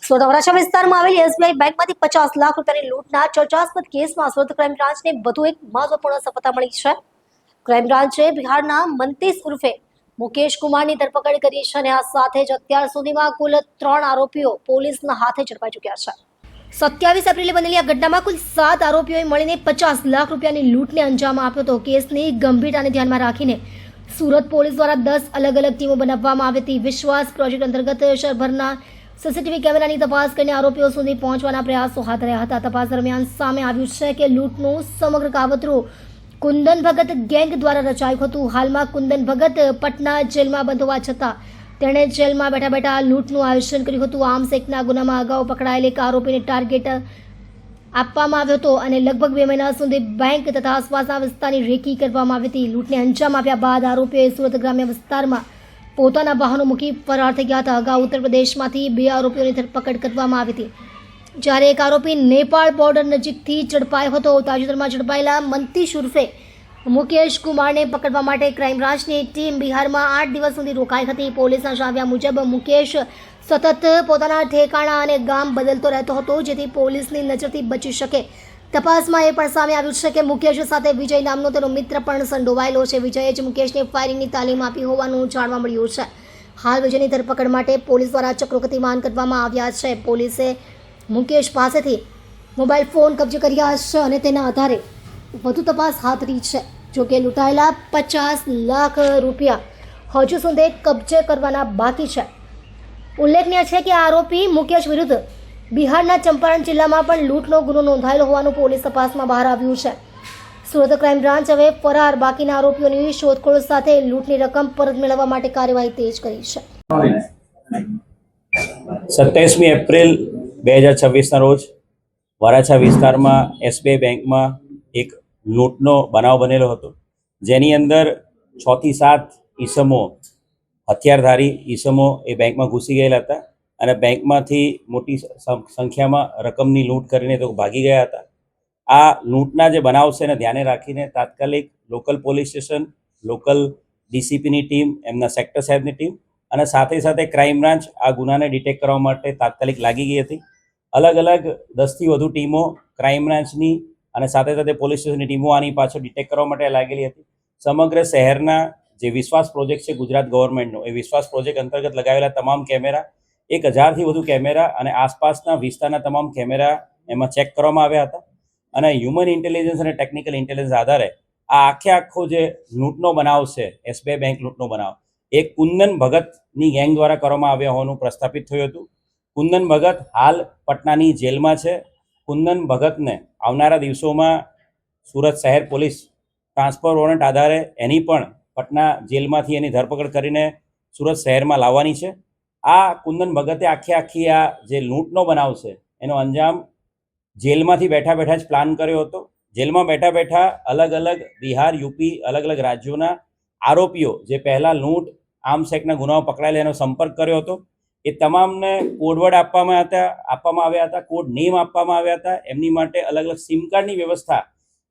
સુરત વરાછા વિસ્તારમાં આવેલી એસબીઆઈ બેંકમાંથી 50 લાખ રૂપિયાની લૂંટના ચર્ચાસ્પદ કેસમાં સુરત ક્રાઇમ બ્રાન્ચને વધુ એક મહત્વપૂર્ણ સફળતા મળી છે। ક્રાઇમ બ્રાન્ચે બિહારના મંતીસ ઉર્ફે મુકેશ કુમારની ધરપકડ કરી છે અને આ સાથે જ અત્યાર સુધીમાં કુલ 3 આરોપીઓ પોલીસના હાથે ઝડપાઈ ચૂક્યા છે। 27 એપ્રિલે બનેલી આ ઘટનામાં કુલ 7 આરોપીઓએ મળીને 50 લાખ રૂપિયાની લૂંટને અંજામ આપ્યો હતો। કેસની ગંભીરતાને ધ્યાનમાં રાખીને સુરત પોલીસ દ્વારા 10 અલગ અલગ ટીમો બનાવવામાં આવી હતી। વિશ્વાસ પ્રોજેક્ટ અંતર્ગત શહેરભરના સીસીટીવી કેમેરાની તપાસ કરીને આરોપીઓ સુધી પહોંચવાના પ્રયાસો હાથ ધર્યા હતા। તપાસ દરમિયાન સામે આવ્યું છે કે લૂંટનું સમગ્ર કાવતરું કુંદન ભગત ગેંગ દ્વારા રચાયું હતું। હાલમાં કુંદન ભગત પટના જેલમાં બંધ હોવા છતાં તેણે જેલમાં બેઠા બેઠા લૂંટનું આયોજન કર્યું હતું। આર્મ્સ એક્ટના ગુનામાં અગાઉ પકડાયેલ એક આરોપીને ટાર્ગેટ આપવામાં આવ્યો હતો અને લગભગ 2 મહિના સુધી બેંક તથા આસપાસના વિસ્તારની રેકી કરવામાં આવી હતી। લૂંટને અંજામ આપ્યા બાદ આરોપીઓએ સુરત ગ્રામ્ય વિસ્તારમાં પોતાના વાહનો મૂકી ફરાર થઈ ગયા હતા। અગાઉ ઉત્તર પ્રદેશમાંથી 2 આરોપીઓની ધરપકડ કરવામાં આવી હતી, જ્યારે એક આરોપી નેપાળ બોર્ડર નજીકથી ઝડપાયો હતો। તાજેતરમાં ઝડપાયેલા મંતીશ ઉર્ફે મુકેશ કુમારને પકડવા માટે ક્રાઇમ બ્રાન્ચની ટીમ બિહારમાં 8 દિવસ સુધી રોકાઈ હતી। પોલીસના જણાવ્યા મુજબ મુકેશ સતત પોતાના ઠેકાણા અને ગામ બદલતો રહેતો હતો, જેથી પોલીસની નજરથી બચી શકે। તપાસમાં એ પણ સામે આવ્યું છે કે મુકેશ સાથે વિજય નામનો તેનો મિત્ર પણ સંડોવાયેલો છે। વિજયે જ મુકેશને ફાયરિંગની તાલીમ આપી હોવાનું જાણવા મળ્યું છે। હાલ વિજયની ધરપકડ માટે પોલીસ દ્વારા ચક્રો ગતિમાન કરવામાં આવ્યા છે। પોલીસે મુકેશ પાસેથી મોબાઈલ ફોન કબજે કર્યા છે અને તેના આધારે વધુ તપાસ હાથ ધરી છે। જોકે લૂંટાયેલા 50 લાખ રૂપિયા હજુ સુધી કબજે કરવાના બાકી છે। ઉલ્લેખનીય છે કે આરોપી મુકેશ વિરુદ્ધ બિહારના ચંપારણ જિલ્લામાં પણ લૂંટનો ગુનો નોંધાયેલો હોવાનું પોલીસ તપાસમાં બહાર આવ્યું છે। સુરત ક્રાઇમ બ્રાન્ચ હવે ફરાર બાકીના આરોપીઓની શોધખોળ સાથે લૂંટની રકમ પરત મેળવવા માટે કાર્યવાહી તેજ કરી છે। 27 એપ્રિલ 2026ના રોજ વરાછા વિસ્તારમાં એસબીઆઈ બેંકમાં એક લૂંટનો બનાવ બનેલો હતો, જેની અંદર 6 થી 7 ઈસમો હથિયારધારી ઈસમો એ બેંકમાં ઘૂસી ગયેલા હતા અને બેંકમાંથી મોટી સંખ્યામાં રકમની લૂંટ કરીને તો ભાગી ગયા હતા। આ લૂંટના જે બનાવ છે એને ધ્યાને રાખીને તાત્કાલિક લોકલ પોલીસ સ્ટેશન, લોકલ ડીસીપીની ટીમ, એમના સેક્ટર સાહેબની ટીમ અને સાથે સાથે ક્રાઇમ બ્રાન્ચ આ ગુનાને ડિટેક્ટ કરવા માટે તાત્કાલિક લાગી ગઈ હતી। અલગ અલગ 10થી વધુ ટીમો ક્રાઇમ બ્રાન્ચની અને સાથે સાથે પોલીસ સ્ટેશનની ટીમો આની પાછળ ડિટેક્ટ કરવા માટે લાગેલી હતી। સમગ્ર શહેરના જે વિશ્વાસ પ્રોજેક્ટ છે ગુજરાત ગવર્મેન્ટનો, એ વિશ્વાસ પ્રોજેક્ટ અંતર્ગત લગાવેલા તમામ કેમેરા, 1000થી વધુ કેમેરા અને આસપાસના વિસ્તારના તમામ કેમેરા એમાં ચેક કરવામાં આવ્યા હતા અને હ્યુમન ઇન્ટેલિજન્સ અને ટેકનિકલ ઇન્ટેલિજન્સ આધારે આ આખો જે લૂંટનો બનાવ છે, એસબીઆઈ બેંક લૂંટનો બનાવ, એ કુંદન ભગતની ગેંગ દ્વારા કરવામાં આવ્યા હોવાનું પ્રસ્થાપિત થયું હતું। કુંદન ભગત હાલ પટનાની જેલમાં છે। કુંદન ભગતને આવનારા દિવસોમાં સુરત શહેર પોલીસ ટ્રાન્સફર વોરંટ આધારે એની પણ પટના જેલમાંથી એની ધરપકડ કરીને સુરત શહેરમાં લાવવાની છે। આ કુંદન ભગતે આખી આ જે લૂંટનો બનાવ છે એનો અંજામ જેલમાંથી બેઠા બેઠા જ પ્લાન કર્યો હતો। જેલમાં બેઠા બેઠા અલગ અલગ બિહાર, યુપી, અલગ અલગ રાજ્યોના આરોપીઓ જે પહેલાં લૂંટ, આર્મ્સ એક્ટના ગુનાઓ પકડાયેલા એનો સંપર્ક કર્યો હતો, એ તમામને કોડવર્ડ આપવામાં આવ્યા હતા, કોડ નેમ આપવામાં આવ્યા હતા। એમની માટે અલગ અલગ સિમ કાર્ડની વ્યવસ્થા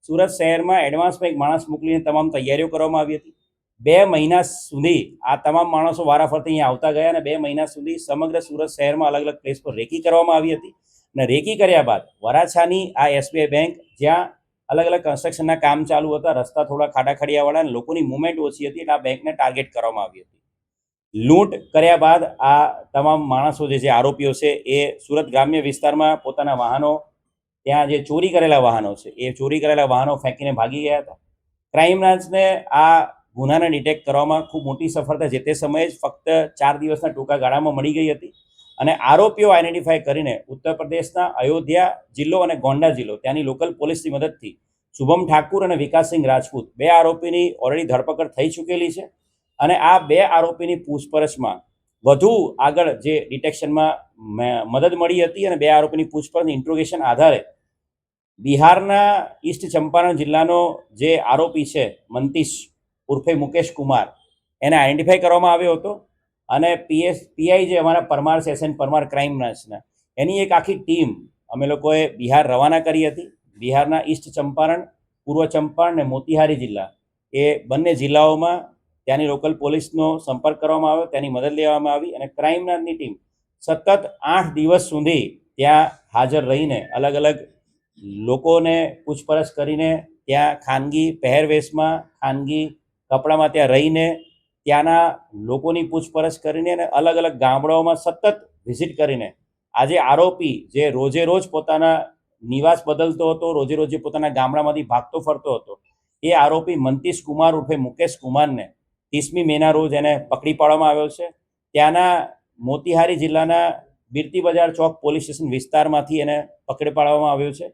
સુરત શહેરમાં એડવાન્સમાં એક માણસ મોકલીને તમામ તૈયારીઓ કરવામાં આવી હતી। 2 મહિના સુધી આ તમામ માણસો વારાફરતી અહીંયા આવતા ગયા અને 2 મહિના સુધી સમગ્ર સુરત શહેરમાં અલગ અલગ પ્લેસ પર રેકી કરવામાં આવી હતી અને રેકી કર્યા બાદ વરાછાની આ એસબીઆઈ બેંક, જ્યાં અલગ અલગ કન્સ્ટ્રક્શનના કામ ચાલુ હતા, રસ્તા થોડા ખાડાખડિયાવાળા અને લોકોની મૂવમેન્ટ ઓછી હતી, એટલે આ બેંકને ટાર્ગેટ કરવામાં આવી હતી। લૂંટ કર્યા બાદ આ તમામ માણસો જે આરોપીઓ છે એ સુરત ગ્રામ્ય વિસ્તારમાં પોતાના વાહનો, ત્યાં જે ચોરી કરેલા વાહનો છે એ ચોરી કરેલા વાહનો ફેંકીને ભાગી ગયા હતા। ક્રાઇમ બ્રાન્ચને આ ગુનાને ડિટેક્ટ કરવામાં ખૂબ મોટી સફળતા જે તે સમયે જ ફક્ત 4 દિવસના ટૂંકા ગાળામાં મળી ગઈ હતી અને આરોપીઓ આઈડેન્ટિફાય કરીને ઉત્તર પ્રદેશના અયોધ્યા જિલ્લો અને ગોંડા જિલ્લો, ત્યાંની લોકલ પોલીસની મદદથી શુભમ ઠાકુર અને વિકાસસિંહ રાજપૂત 2 આરોપીની ઓલરેડી ધરપકડ થઈ ચૂકેલી છે અને આ 2 આરોપીની પૂછપરછમાં વધુ આગળ જે ડિટેક્શનમાં મદદ મળી હતી અને 2 આરોપીની પૂછપરછ ઇન્ટ્રોગેશન આધારે બિહારના ઈસ્ટ ચંપારણ જિલ્લાનો જે આરોપી છે મંતીશ ઉર્ફે મુકેશ કુમાર, એને આઈડેન્ટિફાઈ કરવામાં આવ્યો હતો અને પીઆઈ જે અમારા પરમાર સેશન પરમાર ક્રાઇમ બ્રાન્ચના, એની એક આખી ટીમ અમે લોકોએ બિહાર રવાના કરી હતી। બિહારના ઈસ્ટ ચંપારણ, પૂર્વ ચંપારણ અને મોતિહારી જિલ્લા, એ બંને જિલ્લાઓમાં ત્યાંની લોકલ પોલીસનો સંપર્ક કરવામાં આવ્યો, તેની મદદ લેવામાં આવી અને ક્રાઇમ બ્રાન્ચની ટીમ સતત 8 દિવસ સુધી ત્યાં હાજર રહીને અલગ અલગ લોકોને પૂછપરછ કરીને ત્યાં ખાનગી પહેરવેશમાં ખાનગી કપડામાં ત્યાં રહીને ત્યાંના લોકોની પૂછપરછ કરીને અને અલગ અલગ ગામડાઓમાં સતત વિઝિટ કરીને આજે આરોપી જે રોજે રોજ પોતાના નિવાસ બદલતો હતો, રોજે રોજે પોતાના ગામડામાંથી ભાગતો ફરતો હતો, એ આરોપી મંતીશ કુમાર ઉર્ફે મુકેશ કુમારને 30મી મેના રોજ એને પકડી પાડવામાં આવ્યો છે. ત્યાંના મોતીહારી જિલ્લાના બિરતી બજાર ચોક પોલીસ સ્ટેશન વિસ્તારમાંથી એને પકડી પાડવામાં આવ્યો છે.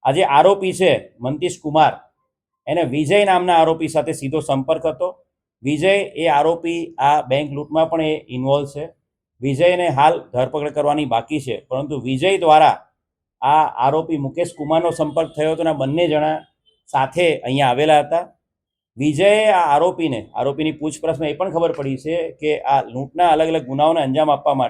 આજે આરોપી છે મંતીશ કુમાર, એને વિજય નામના આરોપી સાથે સીધો સંપર્ક હતો. વિજય એ આરોપી આ બેંક લૂંટમાં પણ એ ઇન્વોલ્વ છે. વિજયને હાલ ધરપકડ કરવાની બાકી છે, પરંતુ વિજય દ્વારા આ આરોપી મુકેશ કુમારનો સંપર્ક થયો હતો અને બંને જણા સાથે અહીંયા આવેલા હતા. વિજયે આ આરોપીની પૂછપરછમાં એ પણ ખબર પડી છે કે આ લૂંટના અલગ અલગ ગુનાઓને અંજામ આપવા માટે